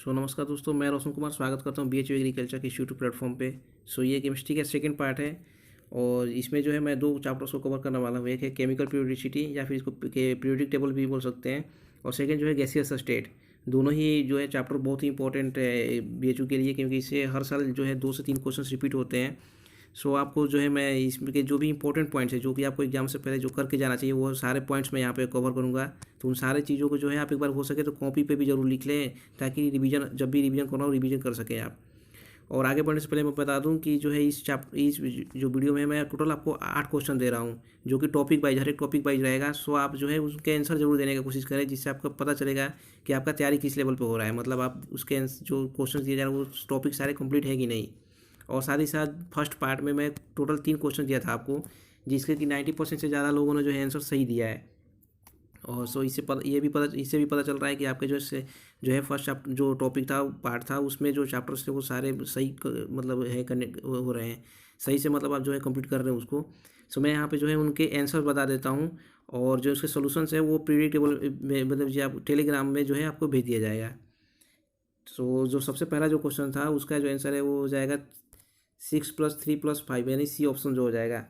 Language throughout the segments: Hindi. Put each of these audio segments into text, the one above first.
नमस्कार दोस्तों, मैं रोशन कुमार स्वागत करता हूँ BHU एग्रीकल्चर के यूट्यूब प्लेटफॉर्म पे। ये केमिस्ट्री का सेकंड पार्ट है और इसमें जो है मैं दो चैप्टर्स को कवर करने वाला हूँ। एक है केमिकल पीरियोडिसिटी या फिर इसको पीरियोडिक टेबल भी बोल सकते हैं, और सेकंड जो है गैसियस स्टेट। दोनों ही जो है चैप्टर बहुत ही इंपॉर्टेंट है BHU के लिए, क्योंकि इससे हर साल जो है 2 से 3 क्वेश्चन रिपीट होते हैं। आपको जो है मैं इसमें के जो भी इंपॉर्टेंट पॉइंट्स है जो कि आपको एग्जाम से पहले जो करके जाना चाहिए, वो सारे पॉइंट्स मैं यहाँ पे कवर करूँगा। तो उन सारे चीज़ों को जो है आप एक बार हो सके तो कॉपी पे भी जरूर लिख लें, ताकि रिवीजन जब भी रिवीजन करना हो रिवीजन कर सकें आप। और आगे बढ़ने से पहले मैं बता दूं कि जो है इस जो वीडियो में मैं टोटल आपको 8 क्वेश्चन दे रहा हूं, जो कि टॉपिक वाइज हर एक टॉपिक वाइज रहेगा। आप जो है उसके आंसर जरूर देने की कोशिश करें, जिससे आपको पता चलेगा कि आपका तैयारी किस लेवल पे हो रहा है। मतलब आप उसके जो क्वेश्चन दिए जा रहे हैं वो टॉपिक सारे कंप्लीट है कि नहीं। और साथ ही साथ फर्स्ट पार्ट में मैं टोटल 3 क्वेश्चन दिया था आपको, जिसके कि 90% से ज़्यादा लोगों ने जो है आंसर सही दिया है। और इससे भी पता चल रहा है कि आपके जो है फर्स्ट जो टॉपिक था पार्ट था, उसमें जो चैप्टर्स थे वो सारे सही मतलब है कनेक्ट हो रहे हैं सही से, मतलब आप जो है कंप्लीट कर रहे हैं उसको। मैं यहाँ पे जो है उनके आंसर बता देता हूँ, और जो उसके सोल्यूशंस है वो प्रीडिक्टेबल में, मतलब जो आप टेलीग्राम में जो है आपको भेज दिया जाएगा। जो सबसे पहला जो क्वेश्चन था उसका जो आंसर है वो हो जाएगा 6+3+5, यानी सी ऑप्शन जो हो जाएगा।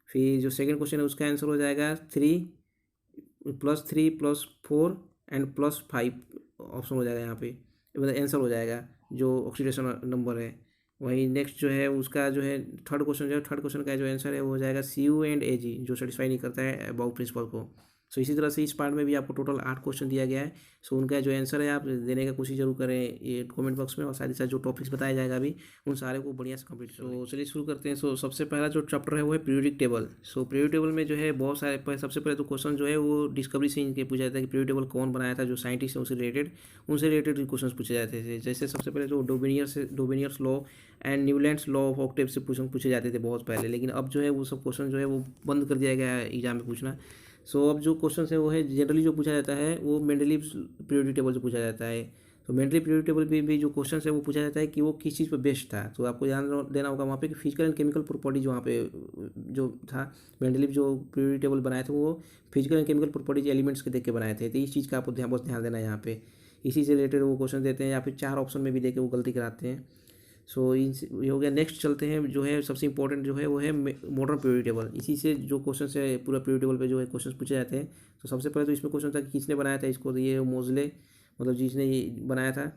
फिर जो सेकंड क्वेश्चन है उसका आंसर हो जाएगा 3+3+4 एंड +5 ऑप्शन हो जाएगा यहाँ पे, मतलब आंसर हो जाएगा जो ऑक्सीडेशन नंबर है। वही नेक्स्ट जो है उसका जो है थर्ड क्वेश्चन का जो आंसर है वो हो जाएगा CU एंड AG, जो सेटिस्फाई नहीं करता है अबाउट प्रिंसिपल को। इसी तरह से इस पार्ट में भी आपको टोटल 8 क्वेश्चन दिया गया है। उनका जो आंसर है आप देने का कोशिश जरूर करें ये कमेंट बॉक्स में, और साथ ही साथ जो टॉपिक्स बताया जाएगा अभी उन सारे को बढ़िया से कंप्लीट करें। चलिए शुरू करते हैं। सबसे पहला जो चैप्टर है वो है पीरियोडिक टेबल। पीरियोडिक टेबल में जो है बहुत सारे सबसे पहले तो क्वेश्चन जो है वो डिस्कवरी से इनके पूछा जाता है कि पीरियोडिक टेबल कौन बनाया था, जो साइंटिस्ट है उनसे रिलेटेड क्वेश्चन पूछे जाते थे। जैसे सबसे पहले जो Dobereiner's law and Newlands law of octave से पूछे जाते थे बहुत पहले, लेकिन अब जो है वो सब क्वेश्चन जो है वो बंद कर दिया गया है एग्जाम में पूछना। अब जो क्वेश्चन है वो है जनरली जो पूछा जाता है वो मेंडलीव पीरियोडिक टेबल से पूछा जाता है। मेंडलीव पीरियोडिक टेबल भी जो क्वेश्चन है वो पूछा जाता है कि वो किस चीज़ पर बेस्ड था। आपको ध्यान देना होगा वहाँ पे कि फिजिकल एंड केमिकल प्रॉपर्टीज वहाँ पे जो था, मेंडलीव जो पीरियोडिक टेबल बनाए थे वो physical and chemical properties elements के देख के बनाए थे। तो इस चीज़ का आपको बस ध्यान देना है यहाँ पे, इसी से रिलेटेड वो क्वेश्चन देते हैं, या फिर 4 ऑप्शन में भी देके वो गलती कराते हैं। ये हो गया। नेक्स्ट चलते हैं, जो है सबसे इंपॉर्टेंट जो है वो है मॉडर्न पीरियोडिक टेबल। इसी से जो क्वेश्चन है पूरा पीरियोडिक टेबल पे जो है क्वेश्चन पूछे जाते हैं। सबसे पहले तो इसमें क्वेश्चन था कि किसने बनाया था इसको, तो ये मोजले, मतलब जिसने ये बनाया था।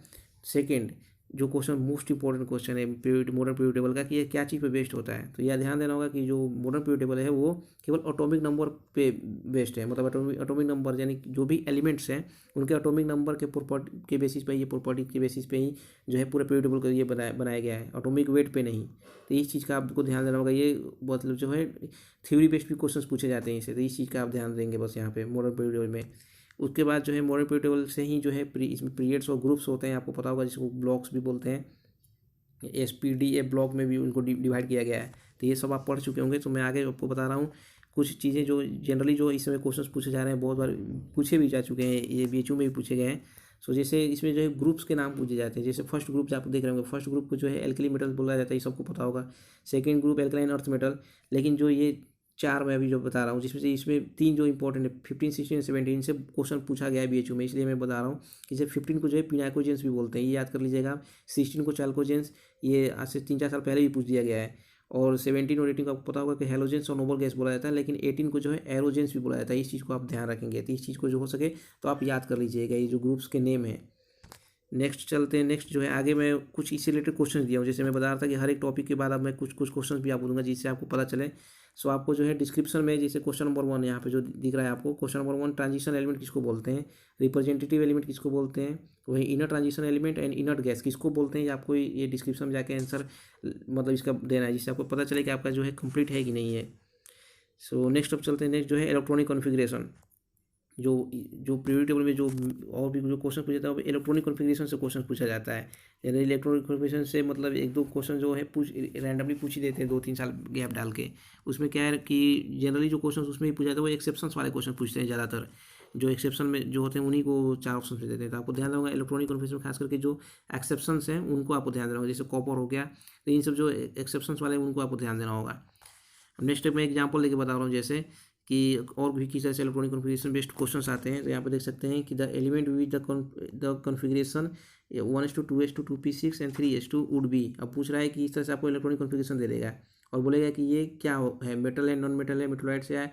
सेकंड जो क्वेश्चन मोस्ट इंपॉर्टेंट क्वेश्चन है मॉडर्न पीरियोडिक टेबल का, कि ये क्या चीज़ पे बेस्ड होता है, तो यह ध्यान देना होगा कि जो मॉडर्न पीरियोडिक टेबल है वो केवल एटॉमिक नंबर पे बेस्ड है। मतलब एटॉमिक नंबर यानी जो भी एलिमेंट्स हैं उनके एटॉमिक नंबर के प्रॉपर्टी के बेसिस पे, ये प्रॉपर्टी के बेसिस पे ही जो है पूरे पीरियोडिक टेबल को ये बनाया गया है, एटॉमिक वेट पे नहीं। तो इस चीज़ का आपको ध्यान देना होगा। ये मतलब जो है थ्योरी बेस्ड भी क्वेश्चन पूछे जाते हैं इससे, तो इस चीज़ का आप ध्यान देंगे बस यहाँ पे मॉडर्न पीरियोडिक टेबल में। उसके बाद जो है मॉडर्न पीरियोडिक टेबल से ही जो है इसमें पीरियड्स और ग्रुप्स होते हैं, आपको पता होगा, जिसको ब्लॉक्स भी बोलते हैं। SPDA ब्लॉक में भी उनको डिवाइड किया गया है। तो ये सब आप पढ़ चुके होंगे, तो मैं आगे आपको बता रहा हूँ कुछ चीज़ें जो जनरली जो इसमें क्वेश्चंस पूछे जा रहे हैं, बहुत बार पूछे भी जा चुके हैं, ये BHU में भी पूछे गए हैं। जैसे इसमें जो है ग्रुप्स के नाम पूछे जाते हैं। जैसे फर्स्ट ग्रुप आप देख रहे होंगे, फर्स्ट ग्रुप को जो है एल्कली मेटल बोला जाता है, ये सबको पता होगा। Second group alkaline earth metal. लेकिन जो ये 4 मैं अभी जो बता रहा हूँ, जिसमें से इसमें 3 जो इंपॉर्टेंट है 15, 16, 17 से क्वेश्चन पूछा गया है BHU में, इसलिए मैं बता रहा हूँ कि जैसे 15 को जो है पिनाकोजेंस भी बोलते हैं, ये याद कर लीजिएगा। 16 को चाल्कोजेंस, ये आज से 3-4 साल पहले भी पूछ दिया गया है। और 17 और 18 को आपको पता होगा कि हेलोजेंस और नोबल गैस बोला जाता है, लेकिन 18 को जो है एरोजेंस भी बोला जाता है। इस चीज़ को आप ध्यान रखेंगे, तो इस चीज़ को जो हो सके तो आप याद कर लीजिएगा, ये जो ग्रुप्स के नेम है। नेक्स्ट चलते हैं। नेक्स्ट जो है आगे मैं कुछ इससे रिलेटेड क्वेश्चन दिया हूँ, जैसे मैं बता रहा था कि हर एक टॉपिक के बाद अब मैं कुछ क्वेश्चन भी आपको दूंगा, जिससे आपको पता चले। आपको जो है डिस्क्रिप्शन में जैसे क्वेश्चन नंबर 1 यहाँ पे जो दिख रहा है आपको, क्वेश्चन नंबर 1, ट्रांजिशन एलिमेंट किसको बोलते हैं, रिप्रेजेंटेटिव एलिमेंट किसको बोलते हैं, वही inner transition element and inner gas किसको बोलते हैं, ये आपको ये डिस्क्रिप्शन में जाके आंसर मतलब इसका देना है, जिससे आपको पता चले कि आपका जो है कंप्लीट है कि नहीं है। नेक्स्ट अब चलते हैं। नेक्स्ट जो है इलेक्ट्रॉनिक कॉन्फ़िगरेशन। जो पीरियोडिक टेबल में जो और भी जो क्वेश्चन पूछा जाता है इलेक्ट्रॉनिक कॉन्फ़िगरेशन से क्वेश्चन पूछा जाता है। यानी इलेक्ट्रॉनिक कॉन्फ़िगरेशन से मतलब 1-2 क्वेश्चन जो है रैंडमली पूछ ही देते हैं 2-3 साल गैप डाल के। उसमें क्या है कि जनरली जो क्वेश्चन उसमें ही पूछा जाता है वो एक्सेप्शंस वाले क्वेश्चन पूछते हैं ज़्यादातर। जो एक्सेप्शन में जो होते हैं उन्हीं को 4 ऑप्शन दे देते हैं। तो आपको ध्यान रखना इलेक्ट्रॉनिक कॉन्फ़िगरेशन में खास करके जो एक्सेप्शंस हैं उनको आपको ध्यान देना होगा, जैसे कॉपर हो गया, तो इन सब जो एक्सेप्शंस वाले हैं उनको आपको ध्यान देना होगा। अब नेक्स्ट मैं एग्जांपल लेके बता रहा हूँ, जैसे कि और भी किस तरह से इलेक्ट्रॉनिक कॉन्फ़िगरेशन बेस्ड क्वेश्चंस आते हैं। तो यहाँ पे देख सकते हैं कि the element with the configuration 1:2:2 2p6 and 3:2 would be. अब पूछ रहा है कि इस तरह से आपको इलेक्ट्रॉनिक कॉन्फ़िगरेशन दे देगा और बोलेगा कि ये क्या है, मेटल है, नॉन मेटल है, मेटलॉइड से है,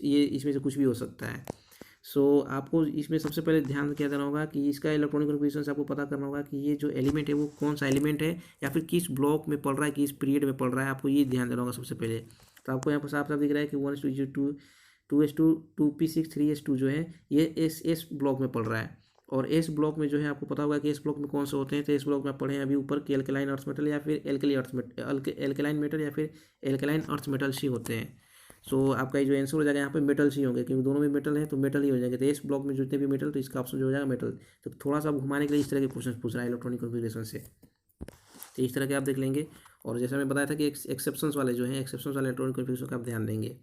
ये इसमें से कुछ भी हो सकता है। सो आपको इसमें सबसे पहले ध्यान क्या देना होगा कि इसका इलेक्ट्रॉनिक कॉन्फ़िगरेशन से आपको पता करना होगा कि ये जो एलिमेंट है वो कौन सा एलिमेंट है या फिर किस ब्लॉक में पड़ रहा है, किस पीरियड में पड़ रहा है, आपको ये ध्यान देना होगा सबसे पहले। तो आपको यहाँ पर साफ साफ दिख रहा है कि 1:2 2:2 2p6 3:2 जो है ये एस ब्लॉक में पड़ रहा है। और एस ब्लॉक में जो है आपको पता होगा कि एस ब्लॉक में कौन से होते हैं। तो एस ब्लॉक में पढ़े हैं अभी ऊपर कि एल्कलाइन अर्थ मेटल या फिर एल्कलाइन मेटल या फिर एल्कलाइन अर्थ मेटल ही होते हैं। सो आपका जो आंसर हो जाएगा यहाँ पे मेटल्स ही होंगे, क्योंकि दोनों में मेटल है तो मेटल ही हो जाएंगे। तो इस ब्लॉक में जितने भी मेटल, तो इसका ऑप्शन जो हो जाएगा मेटल। तो थोड़ा सा घुमाने के लिए इस तरह के क्वेश्चन पूछ रहा है इलेक्ट्रॉनिक कॉन्फ़िगरेशन से, तो इस तरह के आप देख लेंगे। और जैसा मैं बताया था कि एक्सेप्शंस वाले जो हैं, एक्सेप्शंस वाले इलेक्ट्रॉनिक कॉन्फ़िगरेशन का आप ध्यान देंगे।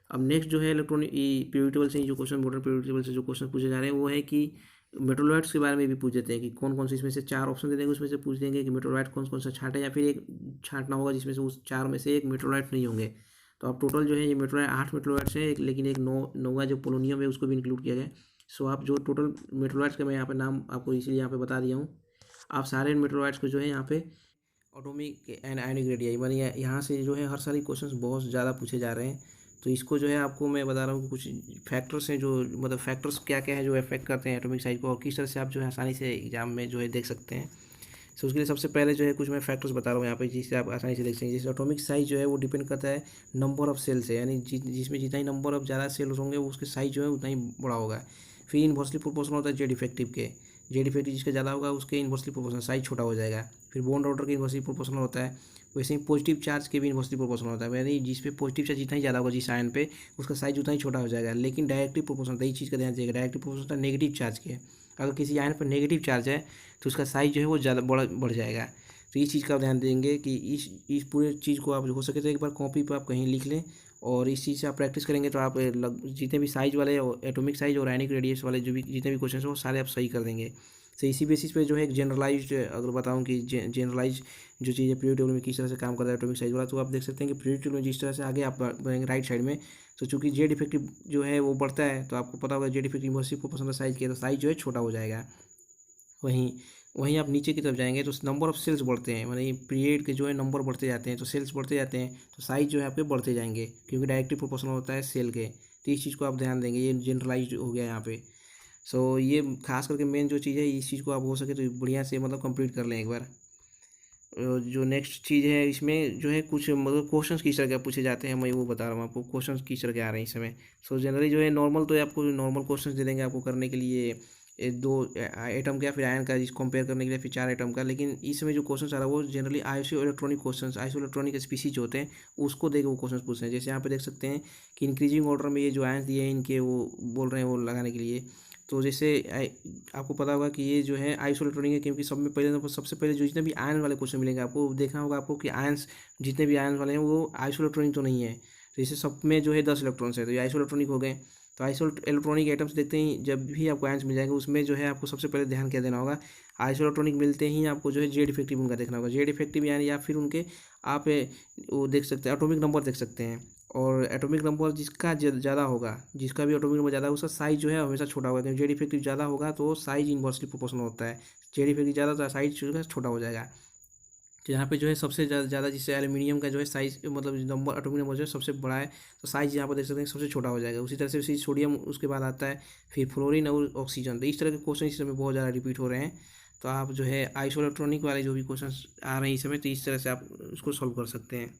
अब नेक्स्ट जो है इलेक्ट्रॉनिक पीरियोडिक टेबल से जो क्वेश्चन, मॉडर्न पीरियोडिक टेबल से जो क्वेश्चन पूछे जा रहे हैं वो है कि मेटोलॉइड्स के बारे में भी पूछ देते हैं कि कौन कौन से, इसमें से 4 ऑप्शन दे देंगे, उसमें से पूछ देंगे कि मेटोलॉइड कौन कौन सा छांटे, या फिर एक छांटना होगा जिसमें से उस 4 में से एक मेटोलॉइड नहीं होंगे। तो अब टोटल जो है ये मेटोलॉइड 8 मेटोलॉइड्स हैं, लेकिन एक नौवा जो पोलोनियम है उसको भी इंक्लूड किया गया। सो आप जो टोटल मेटोलॉइड्स का मैं यहाँ पे नाम आपको इसलिए यहाँ पे बता दिया हूँ। आप सारे मेटोलॉइड्स को जो है यहाँ पे एटॉमिक एंड आयनिक रेडियाई मानी यहाँ से जो है हर सारी क्वेश्चंस बहुत ज़्यादा पूछे जा रहे हैं। तो इसको जो है आपको मैं बता रहा हूँ कि कुछ फैक्टर्स हैं जो, मतलब फैक्टर्स क्या क्या है जो इफेक्ट करते हैं एटॉमिक साइज को, और किस तरह से आप जो है आसानी से एग्जाम में जो है देख सकते हैं। सो उसके लिए सबसे पहले जो है कुछ मैं फैक्टर्स बता रहा हूँ यहाँ पे जिससे आप आसानी से देख सकें। जैसे एटॉमिक साइज जो है वो डिपेंड करता है नंबर ऑफ सेल से, यानी जिसमें जितना ही नंबर ऑफ ज़्यादा सेल्स होंगे उसके साइज जो है उतना ही बड़ा होगा। फिर इन्वर्सली प्रोपोर्शनल होता है जेड इफेक्टिव के, जेड इफेक्टिव जिसका ज़्यादा होगा उसके इन्वर्सली प्रोपोर्शनल साइज छोटा हो जाएगा। फिर बॉन्ड ऑर्डर के इन्वर्सली प्रोपोर्शनल होता है, वैसे ही पॉजिटिव चार्ज के भी इन्वर्सली प्रोपोर्शनल होता है, यानी जिस पे पॉजिटिव चार्ज जितना ही ज़्यादा होगा जिस आयन पे उसका साइज उतना ही छोटा हो जाएगा। लेकिन डायरेक्टिव प्रोपोर्शनल, यही चीज़ का ध्यान रखिएगा, डायरेक्टिव प्रोपोर्शनल नेगेटिव चार्ज के, अगर किसी आयन पर नेगेटिव चार्ज है तो उसका साइज जो है वो ज़्यादा बढ़ जाएगा। तो इस चीज़ का ध्यान देंगे कि इस पूरे चीज़ को आप हो सके तो एक बार कॉपी पर आप कहीं लिख लें, और इस चीज़ से आप प्रैक्टिस करेंगे तो आप जितने भी साइज वाले एटॉमिक साइज और आयनिक रेडियस वाले जो भी जितने भी क्वेश्चन हैं वो सारे आप सही कर देंगे। तो इसी बेसिस पे जो है एक जनरलाइज्ड, अगर बताऊं कि जनरलाइज जो चीज़ है पीरियोडिक टेबल में किस तरह से काम करता है एटॉमिक साइज वाला, तो आप देख सकते हैं कि पीरियोडिक टेबल में जिस तरह से आगे आप बढ़ेंगे राइट साइड में, तो चूंकि जेड इफेक्टिव जो है वो बढ़ता है तो आपको पता होगा Z effective inversely proportional size किया तो साइज जो है छोटा हो जाएगा। वहीं वहीं आप नीचे की तरफ जाएंगे तो नंबर ऑफ सेल्स बढ़ते हैं, मानी पीरियड के जो है नंबर बढ़ते जाते हैं, तो सेल्स बढ़ते जाते हैं तो साइज जो है आपके बढ़ते जाएंगे, क्योंकि डायरेक्टली प्रोपोर्शनल होता है सेल के। तो इस चीज़ को आप ध्यान देंगे, ये जनरलाइज हो गया यहाँ पे। सो ये खास करके मेन जो चीज़ है इस चीज़ को आप हो सके तो बढ़िया से मतलब कंप्लीट कर लें एक बार। जो नेक्स्ट चीज़ है इसमें जो है कुछ मतलब क्वेश्चंस किस तरह के पूछे जाते हैं, मैं वो बता रहा हूँ आपको क्वेश्चंस किस तरह के आ रहे हैं इस समय। सो जनरली जो है नॉर्मल तो आपको नॉर्मल क्वेश्चंस दे देंगे आपको करने के लिए, 2 एटम का फिर आयन का जिस कंपेयर करने के लिए फिर 4 एटम का। लेकिन इस समय जो क्वेश्चन आ रहा है वो generally iso electronic question, iso electronic species होते हैं उसको देख वो क्वेश्चन पूछते हैं। जैसे यहाँ पे देख सकते हैं कि इंक्रीजिंग ऑर्डर में ये जो आयंस दिए हैं इनके वो बोल रहे हैं वो लगाने के लिए। तो जैसे आपको पता होगा कि ये जो है आइसोइलेक्ट्रॉनिक है, क्योंकि सब में पहले सबसे पहले जो जितने भी आयन वाले क्वेश्चन मिलेंगे आपको देखना होगा आपको कि आयंस जितने भी आयन वाले हैं वो आइसोइलेक्ट्रॉनिक तो नहीं है। तो जैसे सब में जो है 10 इलेक्ट्रॉन्स है तो ये आइसोइलेक्ट्रॉनिक हो गए। तो आइसोइलेक्ट्रॉनिक एटम्स देखते ही जब भी आपको आयंस मिल जाएंगे उसमें जो है आपको सबसे पहले ध्यान क्या देना होगा, आइसोइलेक्ट्रॉनिक मिलते ही आपको जो है जेड इफेक्टिव उनका देखना होगा। जेड इफेक्टिव यानी या फिर उनके आप वो देख सकते हैं एटॉमिक नंबर देख सकते हैं, और एटॉमिक नंबर जिसका ज़्यादा होगा, जिसका भी एटॉमिक नंबर ज़्यादा है उसका साइज जो है हमेशा छोटा होगा, क्योंकि जेड इफेक्टिव ज़्यादा होगा तो साइज इन्वर्सली प्रोपोर्शनल होता है। जेड इफेक्टिव ज़्यादा तो साइज जो है छोटा हो जाएगा। तो यहाँ पे जो है सबसे ज़्यादा जिससे एल्यूमिनियम का जो है साइज मतलब नंबर एटॉमिक नंबर जो है सबसे बड़ा है, तो साइज यहाँ पर देख सकते हैं सबसे छोटा हो जाएगा। उसी तरह से सोडियम उसके बाद आता है, फिर फ्लोरीन और ऑक्सीजन। तो इस तरह के क्वेश्चन इस समय बहुत ज़्यादा रिपीट हो रहे हैं। तो आप जो है आइसोइलेक्ट्रॉनिक वाले जो भी क्वेश्चन आ रहे हैं इस समय, तो इस तरह से आप उसको सॉल्व कर सकते हैं।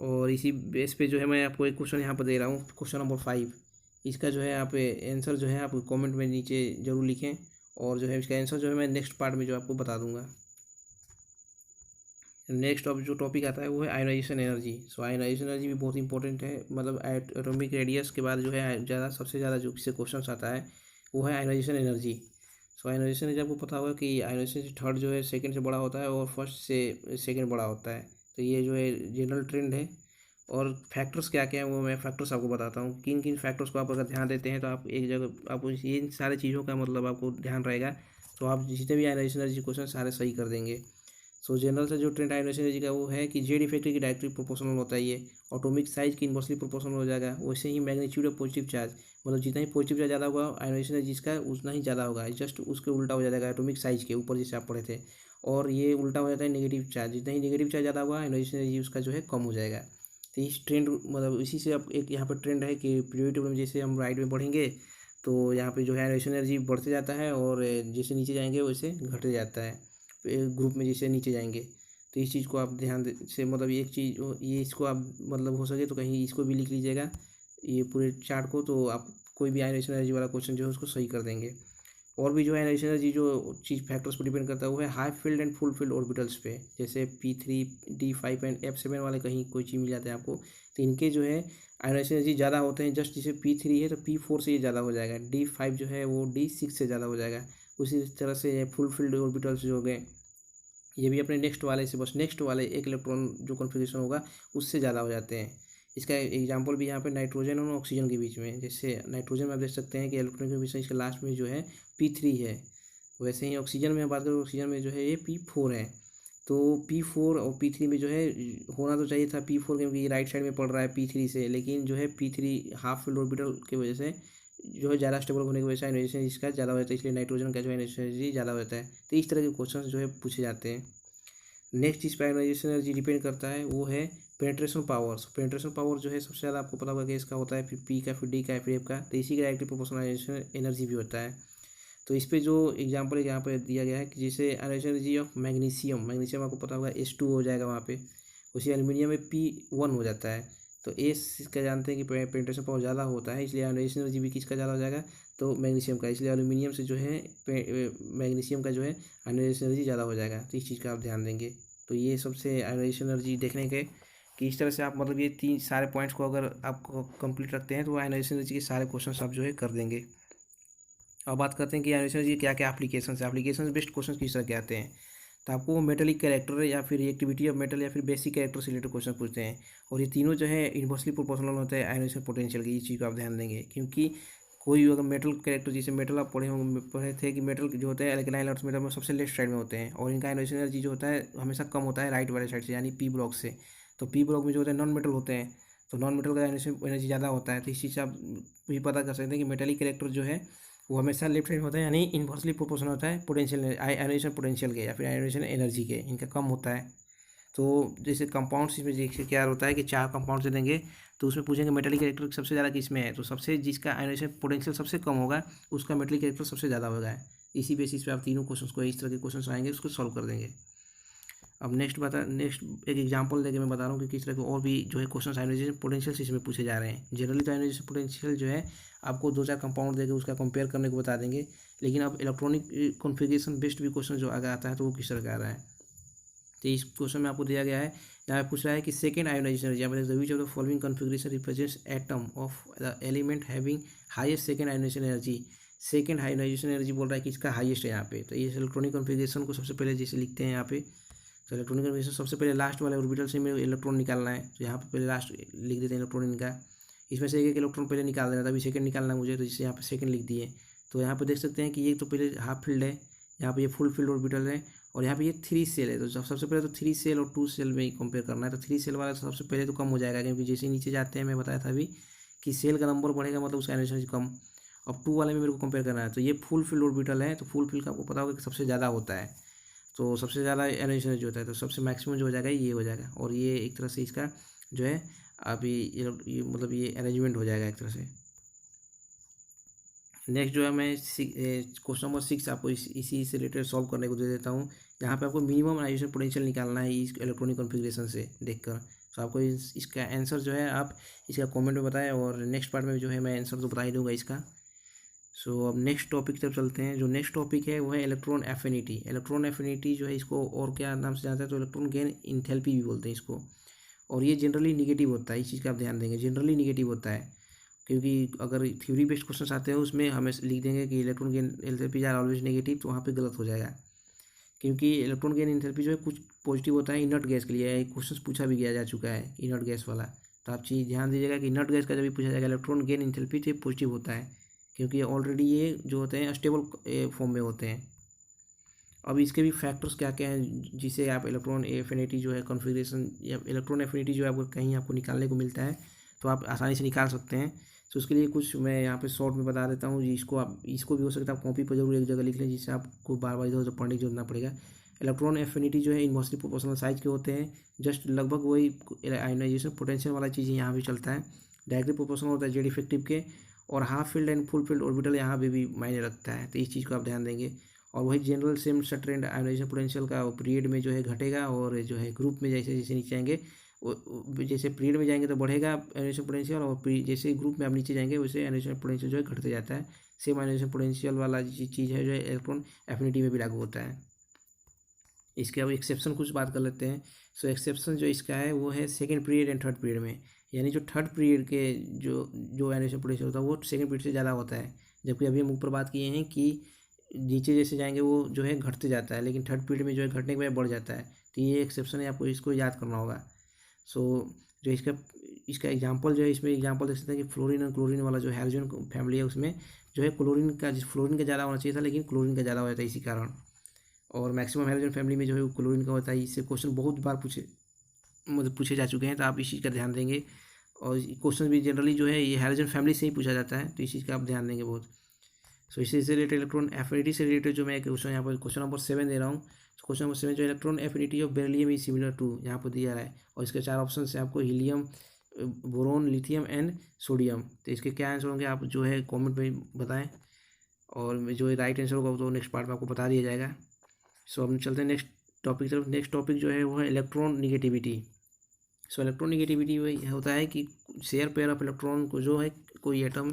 और इसी बेस पे जो है मैं आपको एक क्वेश्चन यहाँ पर दे रहा हूँ, क्वेश्चन नंबर 5। इसका जो है आप आंसर जो है आप कमेंट में नीचे ज़रूर लिखें, और जो है इसका आंसर जो है मैं नेक्स्ट पार्ट में जो आपको बता दूंगा। नेक्स्ट अब जो टॉपिक आता है वो है आयोनाइजेशन एनर्जी। सो आयोनाइजेशन एनर्जी भी बहुत इंपॉर्टेंट है, मतलब एटॉमिक रेडियस के बाद जो है सबसे ज़्यादा जो इससे क्वेश्चन आता है वो है आयोनाइजेशन एनर्जी। सो आयोनाइजेशन एनर्जी आपको पता होगा कि आयोनाइजेशन से थर्ड जो है सेकंड से बड़ा होता है और फर्स्ट से सेकंड बड़ा होता है। तो ये जो है जनरल ट्रेंड है। और फैक्टर्स क्या क्या है वो मैं फैक्टर्स आपको बताता हूँ, किन किन फैक्टर्स को आप अगर ध्यान देते हैं तो आप एक जगह आपको इन सारी चीज़ों का मतलब आपको ध्यान रहेगा, तो आप जितने भी आयोनाइजेशन एनर्जी क्वेश्चन सारे सही कर देंगे। सो जनरल से जो ट्रेंड आयोनाइजेशन एनर्जी का वो है कि जेड इफेक्टिव की डायरेक्टली प्रोपोर्शनल होता है ये, एटॉमिक साइज की इनवर्सली प्रोपोर्शनल हो जाएगा। वैसे ही मैग्नीट्यूड ऑफ पॉजिटिव चार्ज, मतलब जितना ही पॉजिटिव चार्ज ज़्यादा होगा आयोनाइजेशन एनर्जी इसका उतना ही ज़्यादा होगा, जस्ट उसके उल्टा हो जाएगा एटॉमिक साइज के ऊपर जैसे आप पढ़े थे। और ये उल्टा हो जाता है नेगेटिव चार्ज, जितना ही नेगेटिव चार्ज ज़्यादा होगा आयोनाइजेशन एनर्जी उसका जो है कम हो जाएगा। तो इस ट्रेंड मतलब इसी से अब एक यहाँ पर ट्रेंड है कि पीरियोडिक टेबल में जैसे हम राइट में बढ़ेंगे तो यहाँ पे जो है आयोनाइजेशन एनर्जी बढ़ते जाता है, और जैसे नीचे जाएंगे वैसे घटते जाता है ग्रुप में जैसे नीचे जाएंगे। तो इस चीज़ को आप ध्यान से मतलब एक चीज़ ये इसको आप मतलब हो सके तो कहीं इसको भी लिख लीजिएगा ये पूरे चार्ट को, तो आप कोई भी आयोनाइजेशन एनर्जी वाला क्वेश्चन जो है उसको सही कर देंगे। और भी जो है आयोनाइजेशन एनर्जी जो चीज़ फैक्टर्स पर डिपेंड करता है वो है high field and full field orbitals पे, जैसे P3 D5 एंड F7 वाले कहीं कोई चीज़ मिल जाता है आपको, तो इनके जो है आयोनाइजेशन एनर्जी ज़्यादा होते हैं। जस्ट जैसे P3 है तो P4 से ये ज़्यादा हो जाएगा, D5 जो है वो D6 से ज़्यादा हो जाएगा। उसी तरह से फुल फील्ड ऑर्बिटल्स जो हो गए ये भी अपने नेक्स्ट वाले से बस नेक्स्ट वाले एक इलेक्ट्रॉन जो कॉन्फ़िगरेशन होगा उससे ज़्यादा हो जाते हैं। इसका एग्जांपल भी यहाँ पे नाइट्रोजन और ऑक्सीजन के बीच में, जैसे नाइट्रोजन में आप देख सकते हैं कि इलेक्ट्रॉन कॉन्फ़िगरेशन इसके लास्ट में जो है P3 है, वैसे ही ऑक्सीजन में बात करें ऑक्सीजन में जो है ये P4 है। तो P4 और P3 में जो है होना तो चाहिए था P4, क्योंकि राइट साइड में पड़ रहा है P3 से, लेकिन जो है P3 हाफ फील्ड ऑर्बिटल की वजह से जो है ज़्यादा स्टेबल होने की वजह से आयोनाइजेशन इसका ज़्यादा हो जाता है, इसलिए नाइट्रोजन का जो है आयोनाइजेशन एनर्जी ज़्यादा होता है। तो इस तरह के क्वेश्चन जो है पूछे जाते हैं। नेक्स्ट जिस पर आयोनाइजेशन एनर्जी डिपेंड करता है वो है पेनिट्रेशन पावर। पेनिट्रेशन पावर जो है सबसे ज़्यादा आपको पता होगा कि इसका होता है फिर पी का, फिर डी का, फिर एफ का, तो इसी का डायरेक्टली प्रोपोर्शनल आयोनाइजेशन एनर्जी भी होता है। तो इस पे जो एग्जांपल है यहाँ पे दिया गया है कि जैसे ionization energy of magnesium, magnesium आपको पता होगा H2 हो जाएगा वहाँ पे, उसी एल्यूमिनियम में P1 हो जाता है। तो इसका जानते हैं कि पेनिट्रेशन पावर ज़्यादा होता है, इसलिए आयोनाइजेशन एनर्जी भी किसका ज़्यादा हो जाएगा, तो मैग्नीशियम का, इसलिए एल्यूमिनियम से जो है मैग्नीशियम का जो है आयोनाइजेशन एनर्जी ज़्यादा हो जाएगा। तो इस चीज़ का आप ध्यान देंगे। तो ये सबसे आयोनाइजेशन एनर्जी देखने के कि इस तरह से आप मतलब ये तीन सारे पॉइंट्स को अगर आप कंप्लीट रखते हैं तो आयोनाइजेशन एनर्जी के सारे क्वेश्चन आप जो है कर देंगे। अब बात करते हैं कि आयोनाइजेशन एनर्जी क्या क्या एप्लीकेशन है, एप्लीकेशन बेस्ड क्वेश्चन किस तरह के आते हैं। तो आपको मेटेलिक कैरेक्टर या फिर रिएक्टिविटी ऑफ मेटल या फिर बेसिक कैरेक्टर से रिलेटेड क्वेश्चन पूछते हैं, और ये तीनों जो है इन्वर्सली प्रोपोर्शनल होता है आयोनाइजेशन पोटेंशियल की। इस चीज़ को आप ध्यान देंगे, क्योंकि कोई अगर मेटल कैरेक्टर, जैसे मेटल आप पढ़े थे कि मेटल जो होते हैं एल्कलाइन अर्थ मेटल में सबसे लेफ्ट साइड में होते हैं, और इनका आयोनाइजेशन एनर्जी जो होता है हमेशा कम होता है राइट वाले साइड से, यानी पी ब्लॉक से। तो पी ब्लॉक में जो होते हैं नॉन मेटल होते हैं, तो नॉन मेटल का आयोनाइजेशन एनर्जी ज़्यादा होता है। तो इस चीज़ से आप भी पता कर सकते हैं कि मेटेलिक कैरेक्टर जो है वो हमेशा लेफ्ट साइड में होता है, यानी इन्वर्सली प्रोपोर्शनल होता है पोटेंशियल आयोनाइजेशन पोटेंशियल के या फिर आयोनाइजेशन एनर्जी के, इनका कम होता है। तो जैसे कंपाउंड्स में जैसे क्या होता है कि 4 कंपाउंड से देंगे तो उसमें पूछेंगे मेटेलिक कैरेक्टर सबसे ज़्यादा किस में है, तो सबसे जिसका आयोनाइजेशन पोटेंशियल सबसे कम होगा उसका मेटेलिक कैरेक्टर सबसे ज़्यादा होगा। इसी बेसिस पे आप तीनों क्वेश्चंस को इस तरह के क्वेश्चंस आएंगे उसको सॉल्व कर देंगे। अब नेक्स्ट एक एग्जांपल देके मैं बता रहा हूँ कि किस तरह के और भी जो है क्वेश्चन आयोनाइजेशन पोटेंशियल से इसमें पूछे जा रहे हैं। जनरली तो आयोनाइजेशन पोटेंशियल जो है आपको 2-4 कंपाउंड देके उसका कंपेयर करने को बता देंगे, लेकिन अब इलेक्ट्रॉनिक कॉन्फ़िगरेशन बेस्ड भी क्वेश्चन जो आगे आता है तो वो किस तरह का आ रहा है। तो इस क्वेश्चन में आपको दिया गया है, यहाँ पे पूछ रहा है कि सेकंड आयोनाइजेशन एनर्जी, यहाँ पे which of the following configuration represents atom of the element having highest second ionisation energy. Second ionisation energy बोल रहा है कि इसका हाईएस्ट है यहाँ पे। तो ये इलेक्ट्रॉनिक कॉन्फ़िगरेशन को सबसे पहले जैसे लिखते हैं यहाँ पे, तो इलेक्ट्रॉनिक कॉन्फ़िगरेशन सबसे पहले लास्ट वाले ऑर्बिटल से में इलेक्ट्रॉन निकालना है, तो यहाँ पे पहले लास्ट लिख देते हैं इलेक्ट्रॉन इनका, इसमें से एक इलेक्ट्रॉन पहले निकाल देना था, अभी सेकंड निकालना है मुझे, तो जिससे यहाँ पे सेकंड लिख दिए। तो यहाँ पे देख सकते हैं कि ये तो पहले हाफ फील्ड है, यहाँ पे ये फुल फील्ड ऑर्बिटल है, और यहाँ पे ये 3 सेल है। तो सबसे पहले तो 3 सेल और 2 सेल में ही कंपेयर करना है। तो 3 सेल वाला सबसे पहले तो कम हो जाएगा, क्योंकि जैसे नीचे जाते हैं मैं बताया था अभी कि सेल का नंबर बढ़ेगा मतलब उसका आयोनाइजेशन कम। अब 2 वाले में मेरे को कंपेयर करना है, तो ये फुल फील्ड ऑर्बिटल है, तो फुल फील्ड का आपको पता होगा कि सबसे ज़्यादा होता है, तो सबसे ज़्यादा आयोनाइजेशन जो होता है तो सबसे मैक्सिमम जो हो जाएगा ये हो जाएगा, और ये एक तरह से इसका जो है अभी ये मतलब ये अरेंजमेंट हो जाएगा एक तरह से। नेक्स्ट जो है मैं क्वेश्चन नंबर 6 आपको इसी से रिलेटेड सॉल्व करने को दे देता हूँ। यहाँ पे आपको मिनिमम आयोनाइजेशन पोटेंशियल निकालना है इस इलेक्ट्रॉनिक कॉन्फ़िगरेशन से देखकर। तो आपको इसका आंसर जो है आप इसका कमेंट में बताएं, और नेक्स्ट पार्ट में जो है मैं आंसर तो बता ही दूँगा इसका। सो अब नेक्स्ट टॉपिक तक चलते हैं। जो नेक्स्ट टॉपिक है वो है इलेक्ट्रॉन एफिनिटी। इलेक्ट्रॉन एफिनिटी जो है इसको और क्या नाम से जानते हैं, तो इलेक्ट्रॉन गेन इंथैल्पी भी बोलते हैं इसको, और ये जनरली निगेटिव होता है। इस चीज़ का आप ध्यान देंगे, जनरली निगेटिव होता है, क्योंकि अगर थ्योरी बेस्ड क्वेश्चन आते हैं उसमें हमें लिख देंगे कि electron gain enthalpy are always negative, तो वहाँ पे गलत हो जाएगा, क्योंकि इलेक्ट्रॉन गेन एंथैल्पी जो है कुछ पॉजिटिव होता है इनर्ट गैस के लिए। क्वेश्चन पूछा भी गया जा चुका है इनर्ट गैस वाला, तो आप चीज़ ध्यान दीजिएगा कि इनर्ट गैस का जब भी पूछा जाएगा इलेक्ट्रॉन गेन एंथैल्पी तो पॉजिटिव होता है, क्योंकि ऑलरेडी ये जो होते हैं स्टेबल फॉर्म में होते हैं। अब इसके भी फैक्टर्स क्या क्या हैं जिसे आप इलेक्ट्रॉन एफिनिटी जो है कॉन्फ़िगरेशन या इलेक्ट्रॉन एफिनिटी जो है आपको कहीं आपको निकालने को मिलता है तो आप आसानी से निकाल सकते हैं। तो उसके लिए कुछ मैं यहाँ पे शॉर्ट में बता देता हूँ, इसको भी हो सकता है आप कॉपी पर जरूर एक जगह लिख लें जिससे आपको बार बार इधर उधर पढ़ने की जरूरत ना पड़ेगा। इलेक्ट्रॉन एफिनिटी जो है इन्वर्सली प्रोपोर्शनल साइज के होते हैं, जस्ट लगभग वही आयोनाइजेशन पोटेंशियल वाला चीज़ यहाँ भी चलता है। डायरेक्टली प्रोपोर्शनल होता है जेड इफेक्टिव के, और half field and full filled orbital यहाँ पे भी मायने रखता है, तो इस चीज़ को आप ध्यान देंगे। और वही general same trend ionization potential का पीरियड में जो है घटेगा, और जो है ग्रुप में जैसे जैसे नीचे जाएंगे जैसे पीरियड में जाएंगे तो बढ़ेगा आयोनाइजेशन पोटेंशियल, और जैसे ग्रुप में आप नीचे जाएंगे वैसे आयोनाइजेशन पोटेंशियल जो है घटते जाता है। सेम आयोनाइजेशन पोटेंशियल वाला चीज़ है जो है इलेक्ट्रॉन एफिनिटी में भी लागू होता है। इसके अब एक्सेप्शन कुछ बात कर लेते हैं। सो एक्सेप्शन जो इसका है वो है second period and third period में, यानी जो थर्ड पीरियड के जो आयोनाइजेशन पोटेंशियल होता है वो सेकेंड पीरियड से ज़्यादा होता है, जबकि अभी हम ऊपर बात किए हैं कि नीचे जैसे जाएंगे वो जो है घटते जाता है, लेकिन थर्ड पीरियड में जो है घटने के बाद बढ़ जाता है। तो ये एक्सेप्शन है, आपको इसको याद करना होगा। सो जो इसका एग्जांपल जो है, इसमें एग्जांपल देख सकते हैं कि फ्लोरीन और क्लोरीन वाला जो हैलोजन फैमिली है उसमें जो है फ्लोरीन का ज़्यादा होना चाहिए था, लेकिन क्लोरीन का ज़्यादा हो जाता है इसी कारण। और मैक्सिमम हैलोजन फैमिली में जो है वो क्लोरीन का होता है। इससे क्वेश्चन बहुत बार पूछे जा चुके हैं, तो आप इस चीज़ का ध्यान देंगे। और क्वेश्चन भी जनरली जो है ये हैलोजन फैमिली से ही पूछा जाता है, तो इस चीज़ का आप ध्यान देंगे बहुत। सो इसी से रिलेटेड इलेक्ट्रॉन एफिनिटी से रिलेटेड जो मैं क्वेश्चन यहाँ पर क्वेश्चन नंबर 7 दे रहा हूँ। क्वेश्चन नंबर 7 जो electron affinity of beryllium is similar to, यहाँ पर दिया है, और इसके 4 ऑप्शन है आपको, helium, boron, lithium and sodium. तो इसके क्या आंसर होंगे आप जो है कमेंट में बताएं, और जो राइट आंसर होगा तो नेक्स्ट पार्ट में आपको बता दिया जाएगा। सो हम चलते हैं नेक्स्ट टॉपिक तरफ। नेक्स्ट टॉपिक जो है वो है इलेक्ट्रॉन निगेटिविटी। सो इलेक्ट्रॉन निगेटिविटी वही होता है कि शेयर पेयर ऑफ इलेक्ट्रॉन को जो है कोई एटम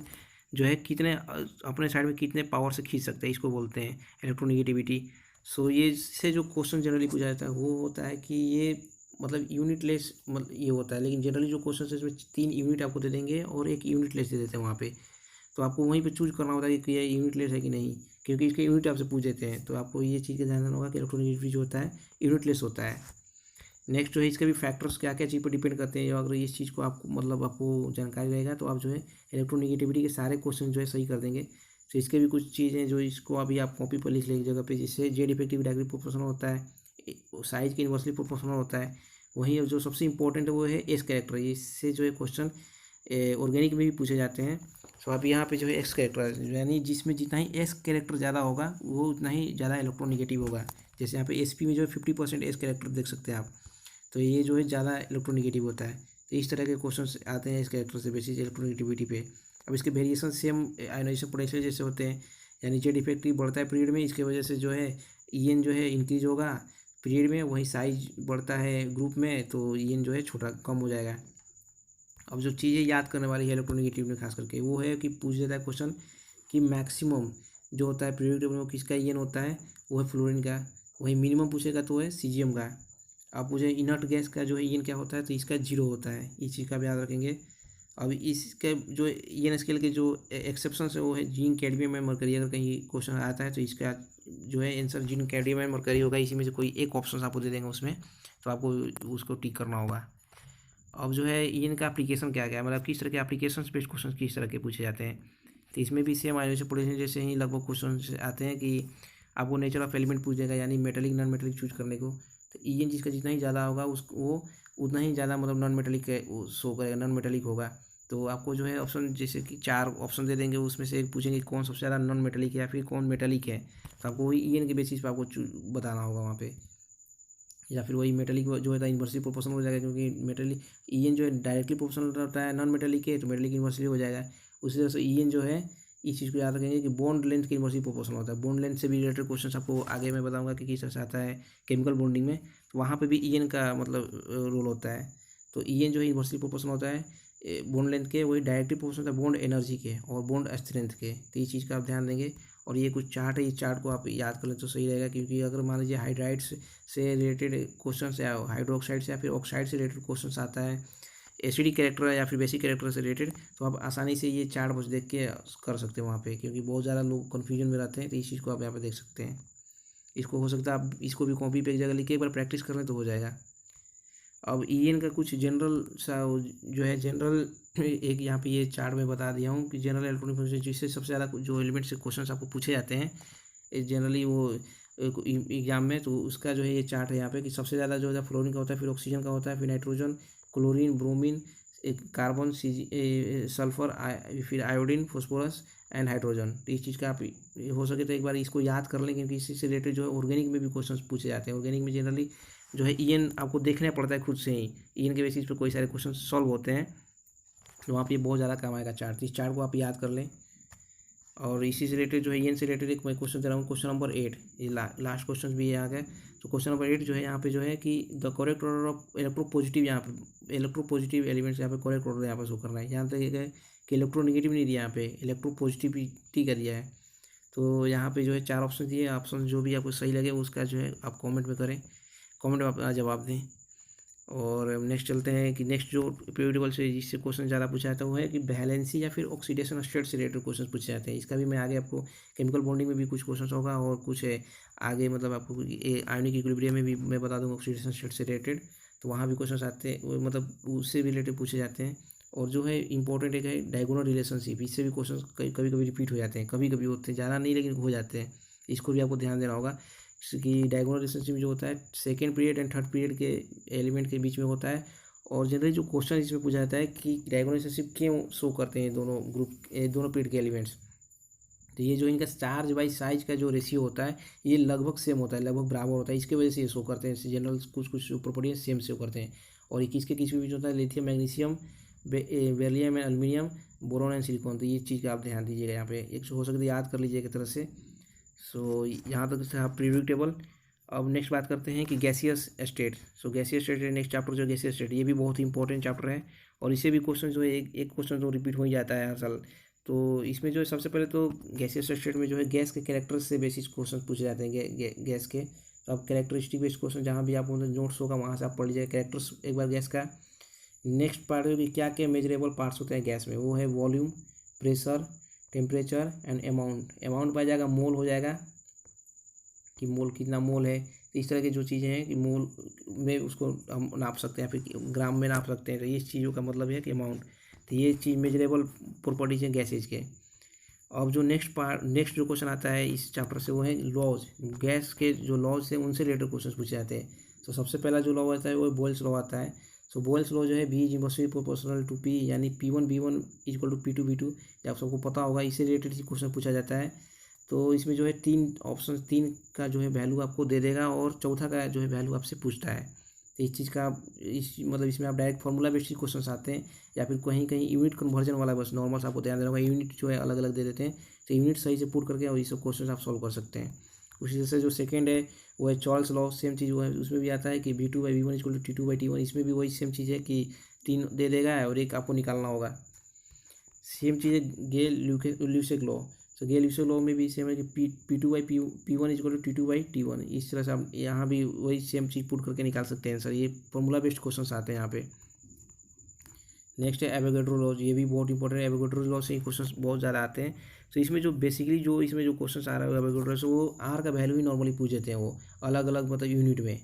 जो है कितने अपने साइड में कितने पावर से खींच सकते हैं, इसको बोलते हैं इलेक्ट्रोनिगेटिविटी। सो ये से जो क्वेश्चन जनरली पूछा जाता है वो होता है कि ये मतलब यूनिटलेस मतलब ये होता है, लेकिन जनरली जो क्वेश्चन है इसमें 3 यूनिट आपको दे देंगे और एक यूनिटलेस दे देते हैं वहाँ पे। तो आपको वहीं पे चूज करना होता है कि ये यूनिटलेस है कि नहीं, क्योंकि इसके यूनिट आपसे पूछ देते हैं। तो आपको ये चीज़ का ध्यान रखना होगा कि इलेक्ट्रोनिगेटिविटी जो होता है यूनिटलेस होता है। नेक्स्ट जो है इसका भी फैक्टर्स क्या क्या चीज़ पर डिपेंड करते हैं, अगर इस चीज़ को आपको मतलब आपको जानकारी रहेगा तो आप जो है इलेक्ट्रोनिगेटिविटी के सारे क्वेश्चन जो है सही कर देंगे। तो इसके भी कुछ चीज़ें जो इसको अभी आप कॉपी पर लिख लें एक जगह पे, जिससे जेड इफेक्टिव डायरेक्टली प्रोपोर्शनल होता है, साइज के इन्वर्सली प्रोपोर्शनल होता है। वहीं जो सबसे इंपॉर्टेंट है वो है एस कैरेक्टर, इससे जो है क्वेश्चन ऑर्गेनिक में भी पूछे जाते हैं। तो आप यहाँ पे जो है एक्स कैरेक्टर, यानी जिसमें जितना ही एस कैरेक्टर ज़्यादा होगा वो उतना ही ज़्यादा इलेक्ट्रोनिगेटिव होगा। जैसे यहाँ पे एसपी में जो है 50% एस कैरेक्टर देख सकते हैं आप, तो ये जो है ज़्यादा इलेक्ट्रोनिगेटिव होता है। तो इस तरह के क्वेश्चन आते हैं इस कैरेक्टर से बेसिस इलेक्ट्रोनिगेटिविटी पे। अब इसके वेरिएशन सेम आयोनाइजेशन पोटेंशियल जैसे होते हैं, यानी जेड इफेक्टिव बढ़ता है पीरियड में, इसके वजह से जो है ईएन जो है इंक्रीज होगा पीरियड में, वही साइज बढ़ता है ग्रुप में तो ईएन जो है छोटा कम हो जाएगा। अब जो चीज़ें याद करने वाली है इलेक्ट्रोनिगेटिव में खास करके वो है कि पूछ देता है क्वेश्चन कि मैक्सिमम जो होता है पीरियड टेबल में किसका ईएन होता है, वो है फ्लोरीन का। वही मिनिमम पूछेगा तो है सीजियम का। अब मुझे इनर्ट गैस का जो है ईएन क्या होता है, तो इसका 0 होता है, इस चीज़ का भी याद रखेंगे। अब इसके जो ईएन स्केल के जो एक्सेप्शन है वो है जिंक, कैडमियम एंड मरकरी। अगर कहीं क्वेश्चन आता है तो इसका जो है answer zinc, cadmium and mercury होगा, इसी में से कोई एक ऑप्शन आपको दे देंगे उसमें, तो आपको उसको टिक करना होगा। अब जो है ईएन का एप्लीकेशन क्या क्या है, मतलब किस तरह के एप्लीकेशन बेस्ड क्वेश्चन किस तरह के पूछे जाते हैं। तो इसमें भी सेम आयोनाइजेशन पोटेंशियल जैसे ही लगभग क्वेश्चन आते हैं कि आपको नेचर ऑफ एलिमेंट पूछ देगा, यानी मेटेलिक नॉन मेटेलिक चूज करने को। तो ईएन जिसका जितना ही ज़्यादा होगा वो उतना ही ज़्यादा मतलब नॉन मेटेलिक शो करेगा, नॉन मेटेलिक होगा। तो आपको जो है ऑप्शन जैसे कि 4 ऑप्शन दे देंगे, उसमें से एक पूछेंगे कौन सबसे ज़्यादा नॉन मेटेलिक है या फिर कौन मेटेलिक है, तो आपको वही ईएन के बेसिस पर आपको बताना होगा वहाँ पे। या फिर वही मेटेलिक जो है इन्वर्सली प्रोपोर्शनल हो जाएगा, क्योंकि मेटेलिक ईएन जो है डायरेक्टली प्रोपोर्शनल होता है नॉन मेटेलिक के, तो मेटेलिक इन्वर्सली हो जाएगा। उसी तरह से ईएन जो है इस चीज़ को याद रखेंगे कि बॉन्ड लेंथ के इन्वर्सली प्रोपोर्शनल होता है। बॉन्ड लेंथ से भी रिलेटेड क्वेश्चन आपको आगे मैं बताऊंगा कि किस तरह से आता है केमिकल बॉन्डिंग में, तो वहाँ पे भी ईएन का मतलब रोल होता है। तो ईएन जो है इन्वर्सली प्रोपोर्शनल होता है बॉन्ड लेंथ के, वही डायरेक्टली प्रोपोर्शनल होता है बॉन्ड एनर्जी के और बॉन्ड स्ट्रेंथ के। तो इस चीज़ का आप ध्यान देंगे। और ये कुछ चार्ट है, इस चार्ट को आप याद कर लें तो सही रहेगा, क्योंकि अगर मान लीजिए हाइड्राइड्स से रिलेटेड क्वेश्चन या हाइड्रोक्साइड से या फिर ऑक्साइड से रिलेटेड क्वेश्चन आता है, एसिडिक कैरेक्टर या फिर बेसिक कैरेक्टर से रिलेटेड, तो आप आसानी से ये चार्ट बस देख के कर सकते हैं वहाँ पे, क्योंकि बहुत ज़्यादा लोग कन्फ्यूजन में रहते हैं। तो इस चीज़ को आप यहाँ पे देख सकते हैं। इसको हो सकता है आप इसको भी कॉपी पे एक जगह लिख के एक बार प्रैक्टिस कर लें तो हो जाएगा। अब ईएन का कुछ जनरल सा जो है जनरल एक यहाँ पे ये चार्ट में बता दिया हूँ कि जनरल इलेक्ट्रॉनिक फंक्शन जिससे सबसे ज़्यादा जो एलिमेंट से क्वेश्चन आपको पूछे जाते हैं जनरली वो एग्जाम में, तो उसका जो है ये चार्ट है यहाँ पे कि सबसे ज़्यादा जो है फ्लोरीन का होता है, फिर ऑक्सीजन का होता है, फिर nitrogen, chlorine, bromine, carbon, sulphur, फिर आयोडीन, फॉस्फोरस एंड हाइड्रोजन। तो इस चीज़ का आप हो सके तो एक बार इसको याद कर लें, क्योंकि इसी से रिलेटेड जो है ऑर्गेनिक में भी क्वेश्चन पूछे जाते हैं। ऑर्गेनिक में जनरली जो है ईएन आपको देखना पड़ता है खुद से ही, ईएन के बेसिस पे कोई सारे क्वेश्चन सॉल्व होते हैं, तो वहाँ पे बहुत ज़्यादा काम आएगा चार्ट। इस चार्ट को आप याद कर लें। और इसी से रिलेटेड जो है ईएन से रिलेटेड एक मैं क्वेश्चन दे रहा हूँ, क्वेश्चन नंबर 8, ये लास्ट क्वेश्चन भी आ गया। तो क्वेश्चन नंबर 8 जो है यहाँ पे जो है कि the correct order of electropositive, यहाँ पे इलेक्ट्रोपॉजिटिव एलिमेंट्स यहाँ पे करेक्ट ऑर्डर यहाँ पर शो करना है। यहाँ तक ये है कि इलेक्ट्रोनेगेटिव नहीं दिया, यहाँ पे इलेक्ट्रोपॉजिटिविटी का दिया है। तो यहाँ पे जो है 4 ऑप्शन दिए, ऑप्शन जो भी आपको सही लगे उसका जो है आप कमेंट में करें, कमेंट में आप जवाब दें। और नेक्स्ट चलते हैं कि नेक्स्ट जो पीरियड टेबल से जिससे क्वेश्चन ज़्यादा पूछा जाता है वो है कि वैलेंसी या फिर ऑक्सीडेशन स्टेट से रिलेटेड क्वेश्चन पूछे जाते हैं। इसका भी मैं आगे आपको केमिकल बॉन्डिंग में भी कुछ क्वेश्चन होगा, और कुछ है आगे मतलब आपको आयनिक इक्विलिब्रियम में भी मैं बता दूँगा ऑक्सीडेशन स्टेट से रिलेटेड, तो वहाँ भी क्वेश्चन आते हैं, वो मतलब उससे भी रिलेटेड पूछे जाते हैं। और जो है इंपॉर्टेंट एक है डायगोनल रिलेशनशिप, इससे भी क्वेश्चन कभी कभी रिपीट हो जाते हैं, कभी कभी होते हैं, ज़्यादा नहीं लेकिन हो जाते हैं। इसको भी आपको ध्यान देना होगा कि डायगोनल रिलेशनशिप जो होता है second period and third period के एलिमेंट के बीच में होता है। और जनरली जो क्वेश्चन इसमें पूछा जाता है कि डायगोनल रिलेशनशिप क्यों शो करते हैं दोनों ग्रुप, दोनों पीरियड के एलिमेंट्स। तो ये जो इनका चार्ज बाई साइज का जो रेशियो होता है ये लगभग सेम होता है, लगभग बराबर होता है, इसके वजह से ये शो करते हैं। जनरल कुछ कुछ प्रॉपर्टी सेम शो करते हैं। और किसके किस बीच होता है, lithium, magnesium, beryllium and aluminium, boron and silicon. तो ये चीज़ का आप ध्यान दीजिएगा, यहाँ पे एक हो सके तो याद कर लीजिएगा एक तरह से। सो यहाँ तक था पीरियोडिक टेबल। अब नेक्स्ट बात करते हैं कि गैसियस स्टेट। सो गैसियस स्टेट नेक्स्ट चैप्टर जो गैसियस स्टेट, ये भी बहुत ही इंपॉर्टेंट चैप्टर है, और इससे भी क्वेश्चन जो है एक क्वेश्चन तो रिपीट हो ही जाता है हर साल। तो इसमें जो है सबसे पहले तो गैसियस स्टेट में जो है गैस के कैरेक्टर से बेसिस क्वेश्चन पूछे जाते हैं गैस के। तो अब कैरेक्टरिस्टिक बेस्ड क्वेश्चन जहाँ भी आपको नोट्स होगा वहाँ से आप पढ़ लीजिए कैरेक्टर्स एक बार गैस का। नेक्स्ट पार्ट है कि क्या क्या मेजरेबल पार्ट्स होते हैं गैस में, वो है volume, pressure, temperature and amount. Amount पाया जाएगा, मोल हो जाएगा कि मोल कितना मोल है। तो इस तरह की जो चीज़ें हैं कि मोल में उसको हम नाप सकते हैं, फिर ग्राम में नाप सकते हैं। तो ये चीज़ों का मतलब है कि अमाउंट। तो ये चीज़ मेजरेबल प्रॉपर्टीज हैं गैसेज के। अब जो नेक्स्ट जो क्वेश्चन आता है इस चैप्टर से वो है लॉज। गैस के जो लॉज हैं उनसे रिलेटेड क्वेश्चन पूछे जाते हैं। तो सबसे पहला जो लॉ आता है वो बॉयल्स लॉ आता है। सो बॉयल्स लॉ जो है V is proportional to P, यानी P1 V1 equal to P2 V2, ये आप सबको पता होगा, इससे रिलेटेड क्वेश्चन पूछा जाता है। तो इसमें जो है 3 का जो है वैल्यू आपको दे देगा, और चौथा का जो है वैल्यू आपसे पूछता है। तो इस चीज़ का मतलब इसमें आप डायरेक्ट फार्मूला बेस्ड क्वेश्चन आते हैं, या फिर कहीं कहीं यूनिट कन्वर्जन वाला बस नॉर्मल आपको ध्यान देना होगा, यूनिट जो है अलग अलग दे देते हैं। तो यूनिट सही से पुट करके और ये सब क्वेश्चन आप सॉल्व कर सकते हैं। उसी तरह से जो सेकंड है वो है चार्ल्स लॉ, सेम चीज़ वो है, उसमें भी आता है कि V2/V1 इक्वल टू T2/T1। इसमें भी वही सेम चीज़ है कि 3 दे देगा और एक आपको निकालना होगा। सेम चीज़ है ल्यूसेक लॉ। तो ल्यूसेक लॉ में भी सेम है कि P2/P1 इक्वल टू T2/T1। इस तरह से आप यहाँ भी वही सेम चीज़ पुट करके निकाल सकते हैं आंसर। ये फॉर्मूला बेस्ड क्वेश्चन आते हैं यहाँ पे। नेक्स्ट है एवोगैड्रो लॉ, ये भी बहुत इंपॉर्टेंट है। एवोगैड्रो लॉ से ही क्वेश्चन बहुत ज़्यादा आते हैं। तो इसमें जो बेसिकली जो इसमें जो क्वेश्चन आ रहा है एवोगैड्रो से, वो आर का वैल्यू ही नॉर्मली पूछ देते हैं, वो अलग अलग मतलब यूनिट में।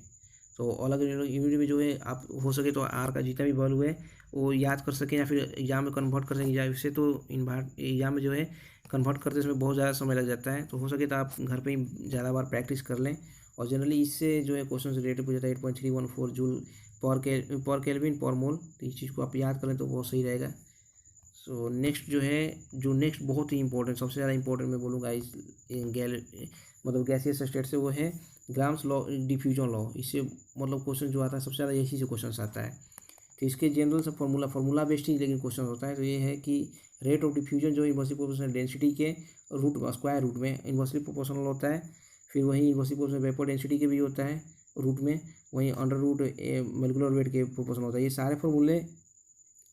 तो अलग यूनिट में जो है आप हो सके तो आर का जितना भी वैल्यू है वो याद कर सकें, या फिर एग्जाम में कन्वर्ट कर सकें। या इससे तो एग्जाम में जो है कन्वर्ट करते समय बहुत ज़्यादा समय लग जाता है। तो हो सके तो आप घर पे ही ज़्यादा बार प्रैक्टिस कर लें। और जनरली इससे जो है क्वेश्चन रिलेटेड पूछा जाता है 8.314 जूल पर केल्विन पर मोल। तो इस चीज़ को आप याद करें तो बहुत सही रहेगा। सो नेक्स्ट जो है नेक्स्ट बहुत ही इंपॉर्टेंट, सबसे ज़्यादा इंपॉर्टेंट मैं बोलूँगा इस मतलब गैसियस स्टेट से, वो है ग्राम्स लॉ, डिफ्यूजन लॉ। इससे मतलब क्वेश्चन जो आता है सबसे ज़्यादा इसी से क्वेश्चन आता है। तो इसके जनरल से फार्मूला बेस्ड ही लेकिन क्वेश्चन होता है। तो ये है कि रेट ऑफ डिफ्यूजन जो इन्वर्सली प्रोपोर्शनल डेंसिटी के रूट स्क्वायर रूट में इन्वर्सली प्रोपोर्शनल होता है। फिर वही इन्वर्सली प्रोपोर्शनल वेपर डेंसिटी के भी होता है रूट में, वहीं अंडर रूट मोलिकुलर वेट के प्रोपोर्शनल होता है। ये सारे फार्मूले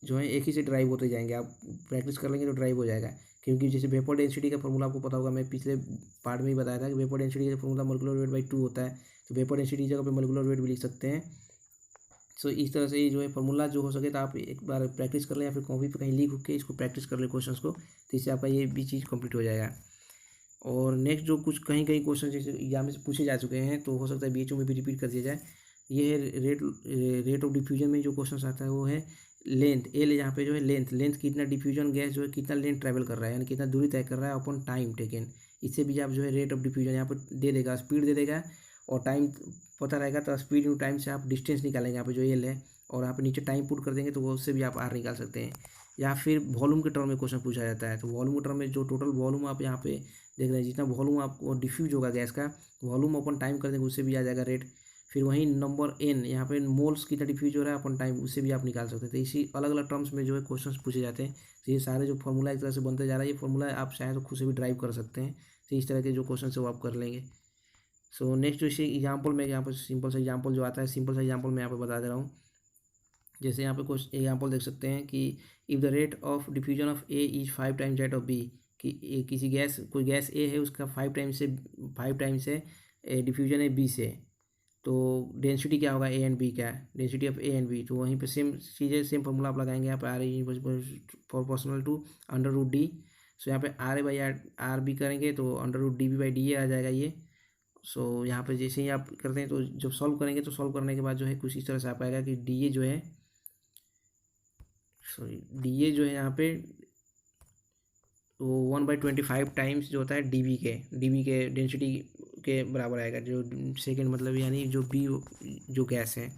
जो है एक ही से ड्राइव होते जाएंगे, आप प्रैक्टिस कर लेंगे तो ड्राइव हो जाएगा। क्योंकि जैसे वेपर डेंसिटी का फॉर्मूला आपको पता होगा, मैं पिछले पार्ट में ही बताया था कि वेपर डेंसिटी का फॉर्मूला मोलिकुलर वेट बाई 2 होता है। तो वेपर डेंसिटी की जगह पे मोलिकुलर वेट भी लिख सकते हैं। सो इस तरह से ये जो है फॉर्मूला जो हो सके तो आप एक बार प्रैक्टिस कर लें, या फिर कॉपी पर कहीं लिख के इसको प्रैक्टिस कर लें क्वेश्चन को, तो इससे आपका ये भी चीज़ कंप्लीट हो जाएगा। और नेक्स्ट जो कुछ कहीं कहीं क्वेश्चन जैसे एग्जाम में पूछे जा चुके हैं, तो हो सकता है बीच में भी रिपीट कर दिया जाए। ये है रेट ऑफ डिफ्यूजन में जो क्वेश्चन आता है वो है लेंथ। एल यहाँ पे जो है लेंथ कितना डिफ्यूजन गैस जो है कितना लेंथ ट्रैवल कर रहा है, यानी कितना दूरी तय कर रहा है अपन टाइम टेकन। इससे भी आप जो है रेट ऑफ डिफ्यूजन यहाँ पर दे देगा, स्पीड दे देगा और टाइम पता रहेगा तो स्पीड इंटू टाइम से आप डिस्टेंस निकालेंगे यहाँ पे जो एल है, और यहाँ पे नीचे टाइम पुट कर देंगे तो वो उससे भी आप आर निकाल सकते हैं। या फिर वॉल्यूम के टर्म में क्वेश्चन पूछा जाता है, तो वॉल्यूम के टर्म में जो टोटल वॉल्यूम आप यहाँ पे देख रहे हैं, जितना वॉल्यूम आपको डिफ्यूज होगा गैस का, वॉल्यूम अपन टाइम कर देंगे उससे भी आ जाएगा रेट। फिर वहीं नंबर एन, यहाँ पे मोल्स कितना डिफ्यूज हो रहा है अपन टाइम, उससे भी आप निकाल सकते हैं। तो इसी अलग अलग टर्म्स में जो है क्वेश्चन पूछे जाते हैं। तो ये सारे जो फॉर्मूला एक तरह से बनते जा रहा है, ये फॉर्मूला आप चाहें तो खुद से भी ड्राइव कर सकते हैं। तो इस तरह के जो क्वेश्चन है वो आप कर लेंगे। सो नेक्स्ट जो इसे एग्जाम्पल में यहाँ पर सिंपल सा एग्जाम्पल जो आता है, सिंपल सा एग्जाम्पल मैं यहाँ पर बता दे रहा हूँ। जैसे यहाँ पे कुछ एग्जाम्पल देख सकते हैं कि if the rate of diffusion of A is 5 times that of B, कि किसी गैस, कोई गैस ए है उसका 5 टाइम्स से डिफ्यूजन है बी से, तो डेंसिटी क्या होगा ए एंड बी का, density of A and B. तो वहीं पे सेम चीज़ें, सेम फॉर्मूला आप लगाएंगे यहाँ पे R E proportional to under root D. So यहाँ पे R A by R B करेंगे तो under root D B by D A आ जाएगा ये। सो यहाँ पे जैसे ही आप करते हैं तो जब सॉल्व करेंगे तो सॉल्व करने के बाद जो है कुछ इस तरह से आप आएगा कि डी ए जो है, सॉरी डी ए जो है यहाँ पे वो 1/25 टाइम्स जो होता है डी के डेंसिटी के बराबर आएगा, जो सेकेंड मतलब यानी जो बी जो गैस है।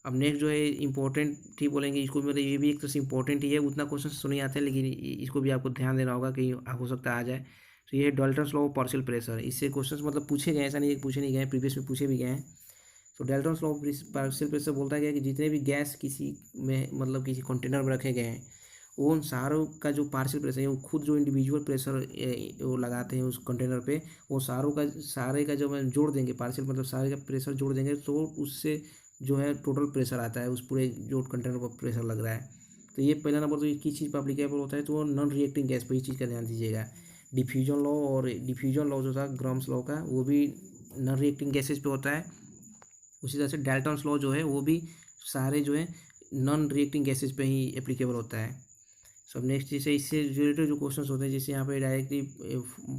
अब नेक्स्ट जो है इम्पोर्टेंट ही बोलेंगे इसको, मतलब ये भी एक तरह से इम्पोर्टेंट ही है, उतना क्वेश्चन तो नहीं आते हैं लेकिन इसको भी आपको ध्यान देना होगा कि हो सकता है आ जाए। तो ये है Dalton's law of partial pressure. इससे क्वेश्चन मतलब पूछे गए, ऐसा नहीं है पूछे नहीं गए, प्रीवियस में पूछे भी गए हैं। तो Dalton's law of partial pressure बोलता है कि जितने भी गैस किसी में मतलब किसी कंटेनर में रखे गए हैं, वो उन सारों का जो पार्शियल प्रेशर है, वो खुद जो इंडिविजुअल प्रेशर वो लगाते हैं उस कंटेनर पे, वो सारे का जब हम जोड़ देंगे, पार्शियल मतलब सारे का प्रेशर जोड़ देंगे तो उससे जो है टोटल प्रेशर आता है उस पूरे जो कंटेनर पर प्रेशर लग रहा है। तो ये पहला नंबर तो ये किस चीज़ पर अप्लीकेबल होता है, तो वो नॉन रिएक्टिंग गैस पर, इस चीज़ का ध्यान दीजिएगा। डिफ्यूजन लॉ, और डिफ्यूजन लॉ जो था ग्राम्स लॉ का, वो भी नॉन रिएक्टिंग गैसेज पे होता है। उसी तरह से डाल्टन्स लॉ जो है वो भी सारे जो है नॉन रिएक्टिंग गैसेज पे ही एप्लीकेबल होता है। सब नेक्स्ट जैसे इससे रिलेटेड जो क्वेश्चन होते हैं, जैसे यहाँ पे directly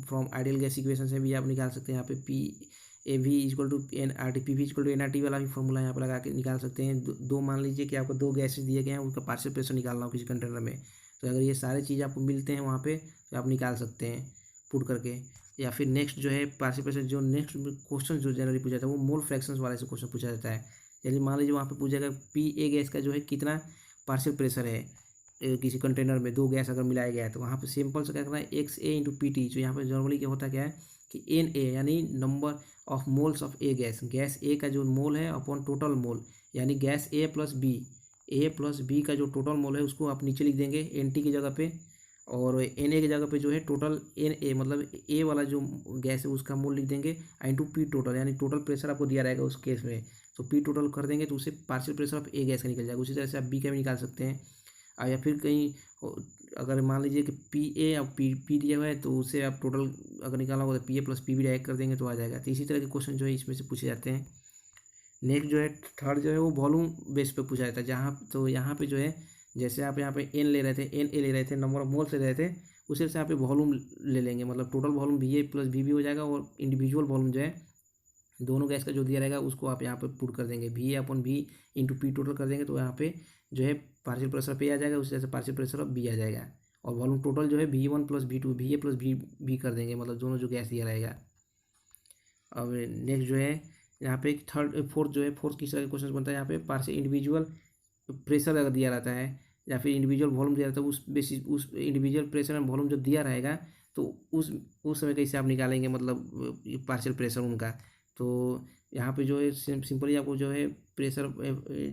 from ideal gas equation से भी आप निकाल सकते हैं। यहाँ पे P A V equal to N R T, P V equal to N R T वाला भी फॉर्मूला यहाँ पर लगा के निकाल सकते हैं। दो मान लीजिए कि आपको दो गैसेज दिए गए हैं, उनका पार्शियल प्रेशर निकालना हो किसी कंटेनर में, तो अगर ये सारे चीज़ आपको मिलते हैं वहाँ पे तो आप निकाल सकते हैं पुट करके। या फिर नेक्स्ट जो है पार्शियल प्रेशर, जो नेक्स्ट क्वेश्चन जो जनरली पूछा जाता है वो मोल फ्रैक्शंस वाले से क्वेश्चन पूछा जाता है। यदि मान लीजिए वहाँ पे पूछेगा पी ए गैस का जो है कितना पार्शियल प्रेशर है किसी कंटेनर में, दो गैस अगर मिलाया गया है, तो वहाँ पे सिंपल से क्या करना है, एक्स ए इंटू पी टी। जो यहाँ पे नॉर्मली क्या होता क्या है कि एन ए यानी number of moles of A gas, gas A का जो मोल है अपॉन टोटल मोल, यानी गैस ए प्लस बी का जो टोटल मोल है उसको आप नीचे लिख देंगे एन टी की जगह पे, और एन ए की जगह पे जो है टोटल एन ए मतलब ए वाला जो गैस है उसका मोल लिख देंगे इंटू पी टोटल, यानी टोटल प्रेशर आपको दिया रहेगा उस केस में, तो पी टोटल कर देंगे तो उससे partial pressure of A gas का निकल जाएगा। उसी तरह से आप बी का भी निकाल सकते हैं। या फिर कहीं अगर मान लीजिए कि पी ए और पी दिया हुआ है तो उससे आप टोटल अगर निकालना होगा तो P A plus P B direct कर देंगे तो आ जाएगा। तो इसी तरह के क्वेश्चन जो है इसमें से पूछे जाते हैं। नेक्स्ट जो है थर्ड जो है वो वॉल्यूम बेस पे पूछा जाता है, जहाँ तो यहाँ पे जो है जैसे आप यहाँ पे एन ले रहे थे, एन ए ले रहे थे, नंबर ऑफ मोल्स ले रहे थे, उसी से यहाँ पे वॉल्यूम ले लेंगे, मतलब total volume V A plus V B हो जाएगा, और इंडिविजुअल वॉल्यूम जो है दोनों गैस का जो दिया रहेगा उसको आप यहाँ पे पुट कर देंगे, V A upon V into P total कर देंगे तो यहाँ पे जो है पार्शियल प्रेशर पे आ जाएगा, उसी तरह से पार्शियल प्रेशर ऑफ बी आ जाएगा, और वॉल्यूम टोटल जो है V one plus V two, V A plus V B कर देंगे, मतलब दोनों जो गैस दिया रहेगा। अब नेक्स्ट जो है यहाँ पे फोर्थ किस तरह का क्वेश्चन बनता है, यहाँ पे पार्शियल इंडिविजुअल प्रेशर अगर दिया रहता है या फिर इंडिविजुअल वॉल्यूम दिया रहता है, उस बेसिस उस इंडिविजुअल प्रेशर एंड वॉल्यूम जो दिया रहेगा तो उस समय कैसे आप निकालेंगे, मतलब पार्शियल प्रेशर उनका। तो यहाँ पे जो है सिंपली आपको जो है प्रेशर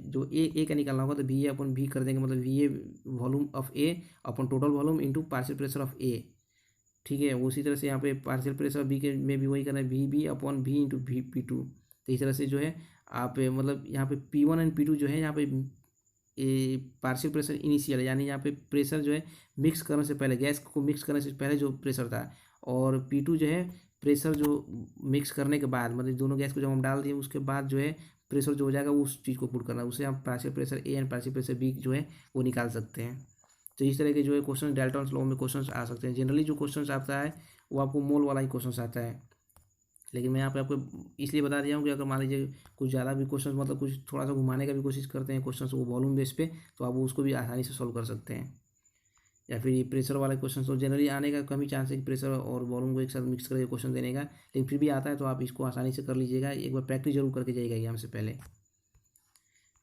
जो ए का निकालना होगा, तो वी ए अपन वी कर देंगे, मतलब V A volume of A अपन total volume into partial pressure of A, ठीक है। उसी तरह से यहाँ पे पार्शियल प्रेशर बी के में भी वही करना है, V B upon V into V P two. तो इस तरह से जो है आप मतलब यहाँ पे P one and P two जो है यहाँ पे पार्शियल प्रेशर इनिशियल, यानी यहाँ पे प्रेशर जो है मिक्स करने से पहले, गैस को मिक्स करने से पहले जो प्रेशर था, और पी टू जो है प्रेशर जो मिक्स करने के बाद, मतलब दोनों गैस को जब हम डाल दिए उसके बाद जो है प्रेशर जो हो जाएगा उस चीज़ को पुट करना, उससे हम partial pressure A and partial pressure B जो है वो निकाल सकते हैं। तो इस तरह के जो है क्वेश्चन डाल्टन्स लॉ में क्वेश्चन आ सकते हैं। जनरली जो क्वेश्चन आता है वो आपको मोल वाला ही क्वेश्चन आता है, लेकिन मैं यहाँ पे आपको इसलिए बता दिया हूँ कि अगर मान लीजिए कुछ ज़्यादा भी क्वेश्चन मतलब कुछ थोड़ा सा घुमाने का भी कोशिश करते हैं क्वेश्चन वो वॉल्यूम बेस पे, तो आप उसको भी आसानी से सॉल्व कर सकते हैं। या फिर ये प्रेशर वाले क्वेश्चन तो जनरली आने का कम ही चांस है कि प्रेशर और वॉल्यूम को एक साथ मिक्स करके क्वेश्चन देने का, लेकिन फिर भी आता है तो आप इसको आसानी से कर लीजिएगा, एक बार प्रैक्टिस जरूर करके जाइएगा एग्जाम से पहले।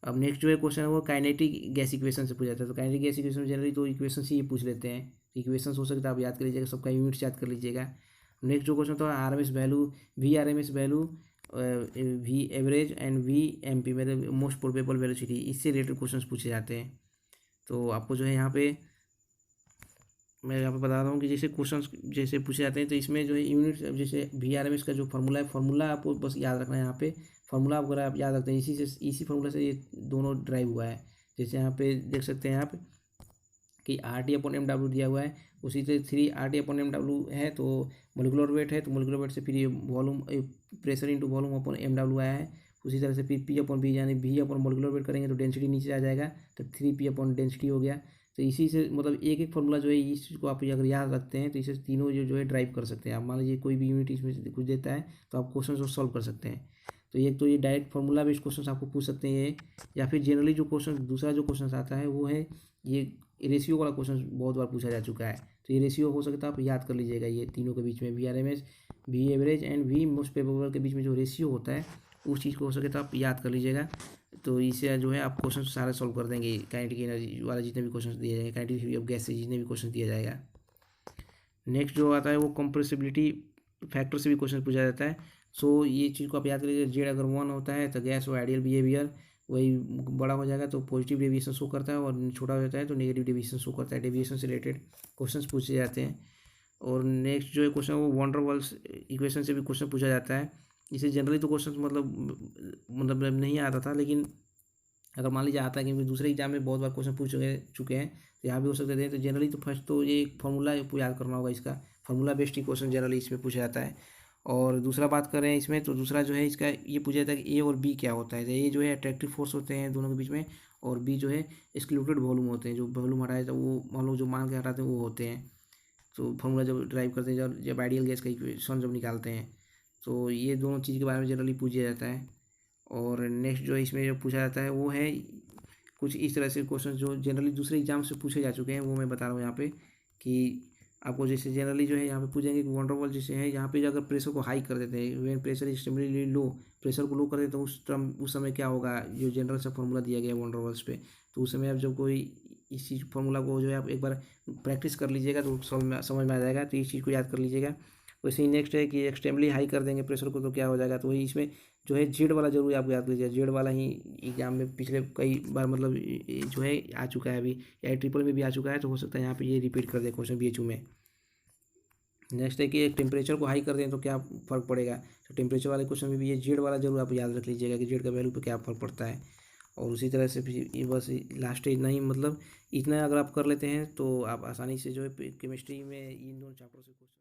अब नेक्स्ट जो है क्वेश्चन है वो काइनेटिक गैस इक्वेशन से पूछा जाता है। तो काइनेटिक गैस इक्वेशन जनरली तो इक्वेशन से ये पूछ लेते हैं, इक्वेशन हो सकता है आप याद कर लीजिएगा, सबका यूनिट्स याद कर लीजिएगा। नेक्स्ट जो क्वेश्चन था RMS value, VRMS value, V average and VMP मतलब मोस्ट प्रोबेबल वेलोसिटी, इससे रिलेटेड क्वेश्चन पूछे जाते हैं। तो आपको जो है यहाँ पे मैं यहाँ पे बता रहा हूँ कि जैसे क्वेश्चन जैसे पूछे जाते हैं तो इसमें जो है यूनिट जैसे VRMS का जो फार्मूला है, फार्मूला आपको बस याद रखना है। यहाँ पे फार्मूला अगर आप याद रखते हैं इसी फार्मूला से ये दोनों ड्राइव हुआ है। जैसे यहाँ पे देख सकते हैं आप कि RT/MW दिया हुआ है, उसी से 3 RT/MW है तो मोलिकुलर वेट है, तो मोलिकुलर वेट से फिर ये volume pressure into volume upon MW आया है। उसी तरह से फिर P/V यानी V अपॉन मोलिकुलर वेट करेंगे तो डेंसिटी नीचे आ जाएगा, तो 3P अपॉन डेंसिटी हो गया। तो इसी से मतलब एक एक फार्मूला जो है इस चीज़ को आप अगर याद रखते हैं तो इसे तीनों जो है ड्राइव कर सकते हैं आप। मान लीजिए कोई भी यूनिट इसमें से कुछ देता है तो आप क्वेश्चन को सॉल्व कर सकते हैं। तो ये डायरेक्ट फार्मूला बेस्ड क्वेश्चन आपको पूछ सकते हैं ये, या फिर जनरली जो क्वेश्चन दूसरा जो क्वेश्चन आता है वो है ये रेशियो वाला क्वेश्चन बहुत बार पूछा जा चुका है। तो ये रेशियो हो सकता है आप याद कर लीजिएगा, ये तीनों के बीच में VRMS, V average and V most probable के बीच में जो रेशियो होता है उस चीज़ को हो सके तो आप याद कर लीजिएगा। तो इससे जो है आप क्वेश्चन सारे सॉल्व कर देंगे, काइनेटिक एनर्जी वाला जितने भी क्वेश्चन दिए जाएंगे, काइनेटिक ऑफ गैस से जितने भी क्वेश्चन दिया जाएगा। नेक्स्ट जो आता है वो कंप्रेसिबिलिटी फैक्टर से भी क्वेश्चन पूछा जाता है। सो ये चीज़ को आप याद करिए, जेड अगर 1 होता है तो गैस वो आइडियल बिहेवियर वही बड़ा हो जाएगा तो पॉजिटिव डेविएशन शो करता है, और छोटा हो जाता है तो नेगेटिव डेविएशन शो करता है। डेविएशन से रिलेटेड क्वेश्चन पूछे जाते हैं। और नेक्स्ट जो है क्वेश्चन वो वॉन डेर वाल्स इक्वेशन से भी क्वेश्चन पूछा जाता है। इसे जनरली तो क्वेश्चन मतलब नहीं आता था, लेकिन अगर मान लीजिए आता है, क्योंकि दूसरे एग्जाम में बहुत बार क्वेश्चन पूछ चुके हैं तो यहाँ भी हो सकते थे। तो जनरली तो फर्स्ट तो ये फार्मूला याद करना होगा, इसका फार्मूला बेस्ड ही क्वेश्चन जनरली इसमें पूछा जाता है। और दूसरा बात करें इसमें तो दूसरा जो है इसका ये पूछा जाता है कि A और B क्या होता है। तो A जो है अट्रैक्टिव फोर्स होते हैं दोनों के बीच में, और B जो है एक्सक्लूडेड वॉल्यूम होते हैं, जो वॉल्यूम हटाया जाता है वो मान लो जो मान के हटाते हैं वो होते हैं। तो फार्मूला जब ड्राइव करते हैं जब आइडियल गैस का इक्वेशन जब निकालते हैं, तो ये दोनों चीज़ के बारे में जनरली पूछा जाता है। और नेक्स्ट जो इसमें जो पूछा जाता है वो है कुछ इस तरह से क्वेश्चन जो जनरली दूसरे एग्जाम से पूछे जा चुके हैं, वो मैं बता रहा हूँ यहाँ पे कि आपको जैसे जनरली जो है यहाँ पे पूछेंगे कि वॉन डेर वाल्स जैसे है, यहाँ पे अगर प्रेशर को हाई कर देते हैं, when pressure extremely low, pressure को लो कर देते हैं उस समय क्या होगा, जो जनरल सा फॉर्मूला दिया गया है वॉन डेर वाल्स पे। तो उस समय आप जब कोई इस चीज़ फॉर्मूला को जो है आप एक बार प्रैक्टिस कर लीजिएगा तो समझ में आ जाएगा। तो इस चीज़ को याद कर लीजिएगा। वैसे ही नेक्स्ट है कि एक्सट्रीमली हाई कर देंगे प्रेशर को तो क्या हो जाएगा, तो वही इसमें जो है जेड वाला जरूर आप याद लीजिए। जेड वाला ही एग्जाम में पिछले कई बार मतलब जो है आ चुका है, अभी या ट्रिपल में भी आ चुका है, तो हो सकता है यहाँ पे ये रिपीट कर दे क्वेश्चन BHU में। नेक्स्ट है कि टेम्परेचर को हाई कर दें तो क्या फ़र्क पड़ेगा। तो टेम्परेचर वाले क्वेश्चन में भी ये जेड वाला जरूर आप याद रख लीजिएगा कि जेड का वैल्यू पे क्या फ़र्क पड़ता है। और उसी तरह से फिर ये बस लास्ट इतना ही, मतलब इतना अगर आप कर लेते हैं तो आप आसानी से जो है केमिस्ट्री में इन दोनों चैप्टर से क्वेश्चन